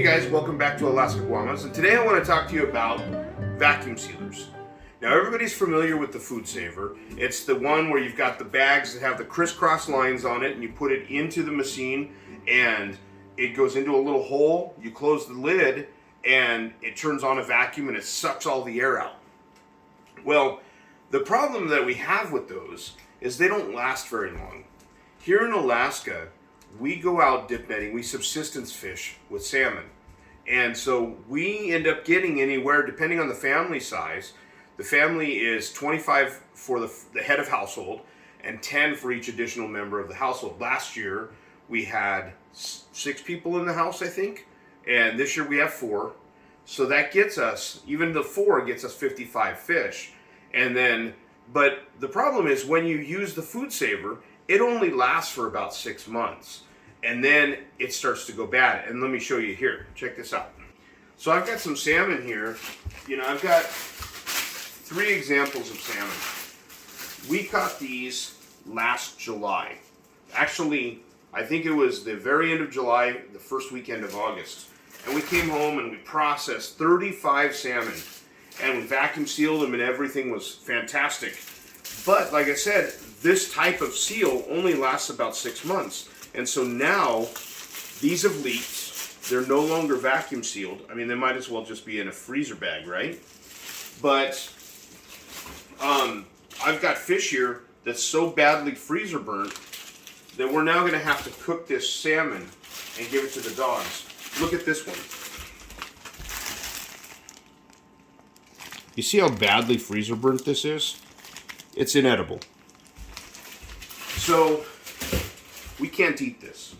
guys, welcome back to Alaska Guamas, and today I want to talk to you about vacuum sealers. Now everybody's familiar with the FoodSaver. It's the one where you've got the bags that have the crisscross lines on it and you put it into the machine and it goes into a little hole, you close the lid and it turns on a vacuum and it sucks all the air out. Well, the problem that we have with those is they don't last very long. Here in Alaska, we go out dip netting, we subsistence fish with salmon. And so we end up getting anywhere, depending on the family size, the family is 25 for the head of household and 10 for each additional member of the household. Last year, we had 6 people in the house, I think, and this year we have 4. So that gets us, even the 4 gets us 55 fish. And then, but the problem is when you use the FoodSaver, it only lasts for about 6 months. And then it starts to go bad. And let me show you here. Check this out. So I've got some salmon here. You know, I've got 3 examples of salmon. We caught these last July. Actually, I think it was the very end of July, the first weekend of August. And we came home and we processed 35 salmon. And we vacuum sealed them and everything was fantastic. But like I said, this type of seal only lasts about 6 months. And so now, these have leaked. They're no longer vacuum sealed. I mean, they might as well just be in a freezer bag, right? But I've got fish here that's so badly freezer burnt that we're now going to have to cook this salmon and give it to the dogs. Look at this one. You see how badly freezer burnt this is? It's inedible. So we can't eat this.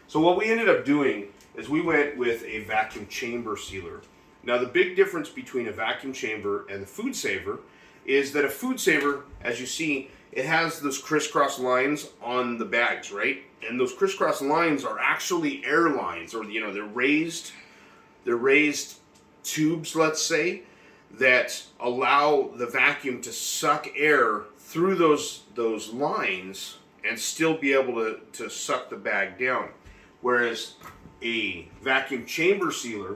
So what we ended up doing is we went with a vacuum chamber sealer. Now the big difference between a vacuum chamber and the FoodSaver is that a FoodSaver, as you see, it has those crisscross lines on the bags, right? And those crisscross lines are actually air lines, or you know, they're raised tubes, let's say, that allow the vacuum to suck air through those lines and still be able to suck the bag down. Whereas a vacuum chamber sealer,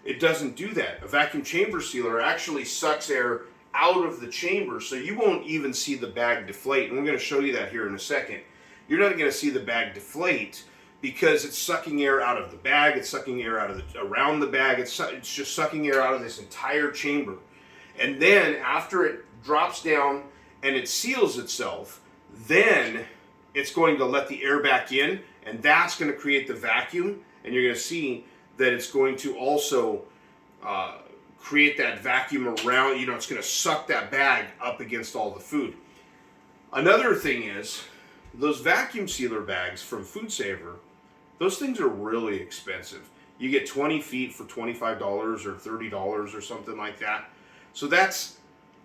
it doesn't do that. A vacuum chamber sealer actually sucks air out of the chamber, so you won't even see the bag deflate. And we're going to show you that here in a second. You're not going to see the bag deflate because it's sucking air out of the bag, it's sucking air out of around the bag, it's just sucking air out of this entire chamber. And then after it drops down and it seals itself, then it's going to let the air back in, and that's going to create the vacuum, and you're going to see that it's going to also create that vacuum around, you know, it's going to suck that bag up against all the food. Another thing is, those vacuum sealer bags from FoodSaver, those things are really expensive. You get 20 feet for $25 or $30 or something like that. So that's,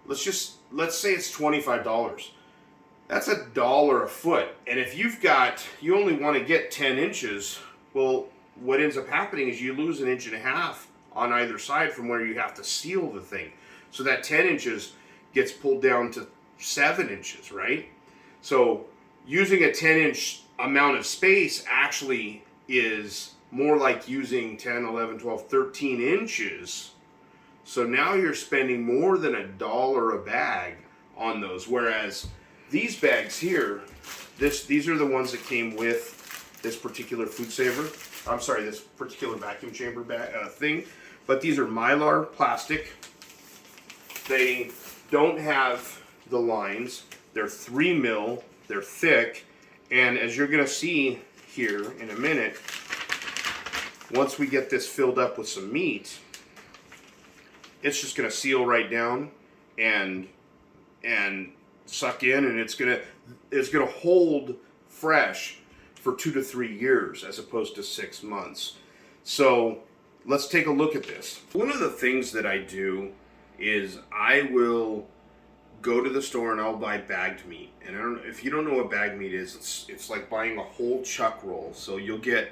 let's say it's $25. That's $1 a foot. And if you only want to get 10 inches, well, what ends up happening is you lose 1.5 inches on either side from where you have to seal the thing. So that 10 inches gets pulled down to 7 inches, right? So using a 10-inch amount of space actually is more like using 10, 11, 12, 13 inches. So now you're spending more than $1 a bag on those, whereas these bags here, these are the ones that came with this particular FoodSaver. I'm sorry, this particular vacuum chamber thing. But these are Mylar plastic. They don't have the lines. They're 3 mil. They're thick. And as you're going to see here in a minute, once we get this filled up with some meat, it's just going to seal right down and suck in, and it's gonna hold fresh for 2 to 3 years as opposed to 6 months. So let's take a look at this. One of the things that I do is I will go to the store and I'll buy bagged meat. And I don't know if you don't know what bagged meat is. It's like buying a whole chuck roll. So you'll get,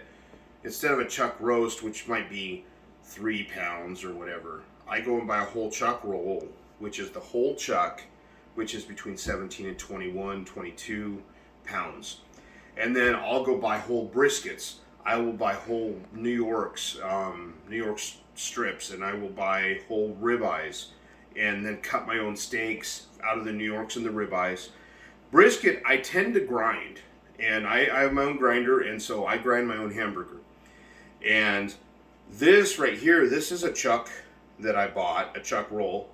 instead of a chuck roast, which might be 3 pounds or whatever, I go and buy a whole chuck roll, which is the whole chuck, which is between 17 and 21, 22 pounds. And then I'll go buy whole briskets. I will buy whole New York strips, and I will buy whole ribeyes, and then cut my own steaks out of the New Yorks and the ribeyes. Brisket, I tend to grind, and I have my own grinder, and so I grind my own hamburger. And this right here, this is a chuck that I bought, a chuck roll.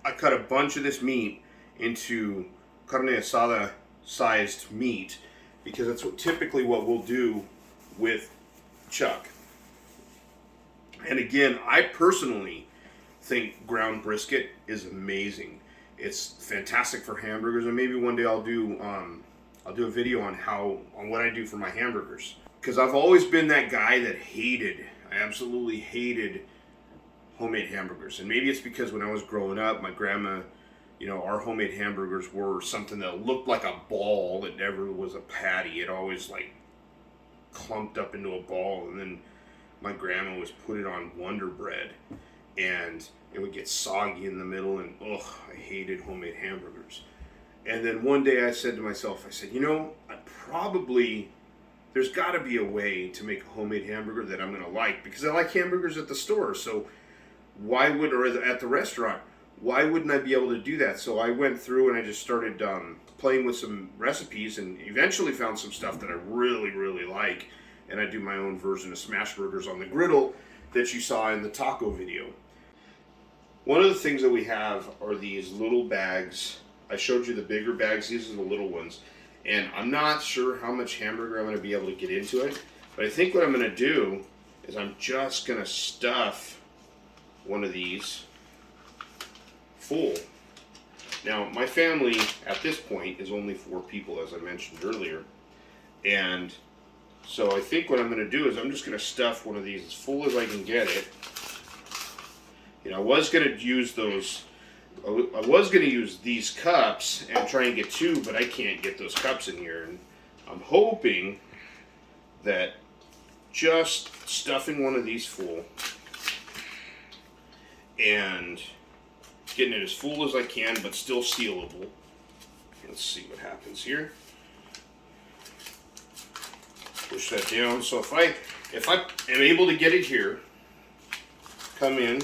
I cut a bunch of this meat into carne asada sized meat, because that's typically what we'll do with chuck. And again, I personally think ground brisket is amazing. It's fantastic for hamburgers, and maybe one day I'll do a video on what I do for my hamburgers. Because I've always been that guy that I absolutely hated homemade hamburgers. And maybe it's because when I was growing up, my grandma, our homemade hamburgers were something that looked like a ball. It never was a patty. It always like clumped up into a ball, and then my grandma was put it on Wonder Bread, and it would get soggy in the middle, and I hated homemade hamburgers. And then one day I said to myself, there's got to be a way to make a homemade hamburger that I'm going to like, because I like hamburgers at the store, so or at the restaurant, why wouldn't I be able to do that? So I went through and I just started playing with some recipes, and eventually found some stuff that I really, really like. And I do my own version of smash burgers on the griddle that you saw in the taco video. One of the things that we have are these little bags. I showed you the bigger bags. These are the little ones. And I'm not sure how much hamburger I'm going to be able to get into it. But I think what I'm going to do is I'm just going to stuff one of these full. Now, my family at this point is only 4 people, as I mentioned earlier. And so I think what I'm going to do is I'm just going to stuff one of these as full as I can get it. I was going to use these cups and try and get 2, but I can't get those cups in here. And I'm hoping that just stuffing one of these full and getting it as full as I can, but still sealable. Let's see what happens here. Push that down. So if I am able to get it here, come in,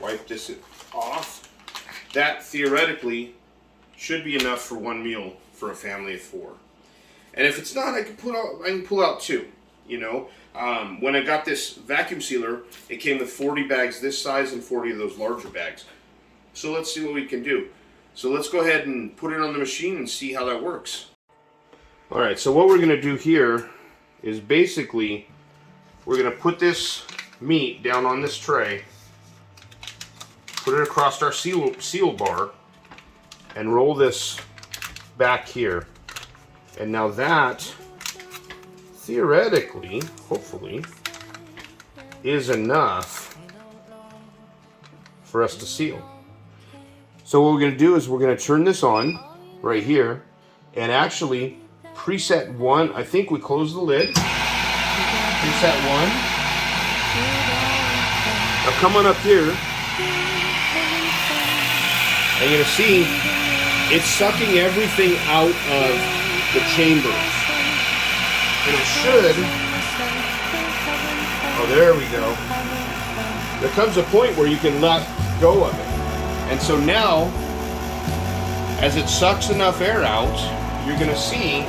wipe this off. That theoretically should be enough for one meal for a family of 4. And if it's not, I can pull out 2. When I got this vacuum sealer, it came with 40 bags this size and 40 of those larger bags. So let's see what we can do. So let's go ahead and put it on the machine and see how that works. Alright, so what we're going to do here is basically we're going to put this meat down on this tray, put it across our seal bar, and roll this back here. And now that, theoretically, hopefully, is enough for us to seal. So what we're going to do is we're going to turn this on right here, and actually preset 1, I think we close the lid. Preset 1. Now come on up here, and you're going to see it's sucking everything out of the chambers. And it should, there we go. There comes a point where you can let go of it. And so now, as it sucks enough air out, you're going to see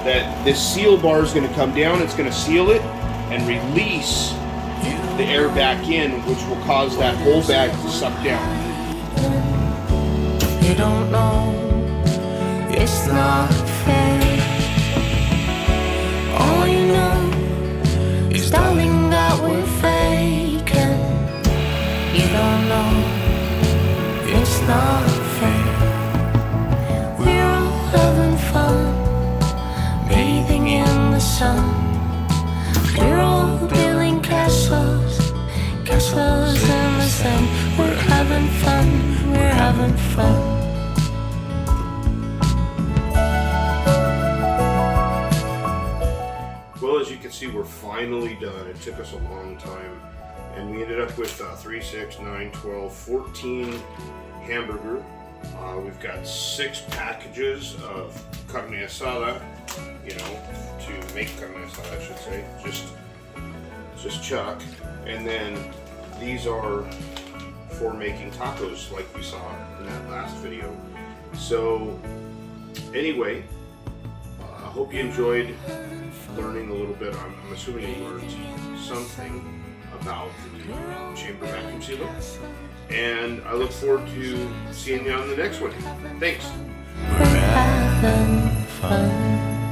that this seal bar is going to come down, it's going to seal it and release the air back in, which will cause that whole bag to suck down. You don't know, it's not fair. All you know is, darling, that we're faking. You don't know, it's not fair. We're all having fun, bathing in the sun. We're all building castles in the sand. We're having fun, we're having fun. Well, as you can see, we're finally done. It took us a long time, and we ended up with 3, 6, 9, 12, 14 hamburger We've got 6 packages of carne asada, you know, to make carne asada, I should say, just chuck. And then these are for making tacos, like we saw in that last video. So anyway, I hope you enjoyed learning a little bit. I'm assuming you learned something about the chamber vacuum sealer. And I look forward to seeing you on the next one. Thanks. We're having fun.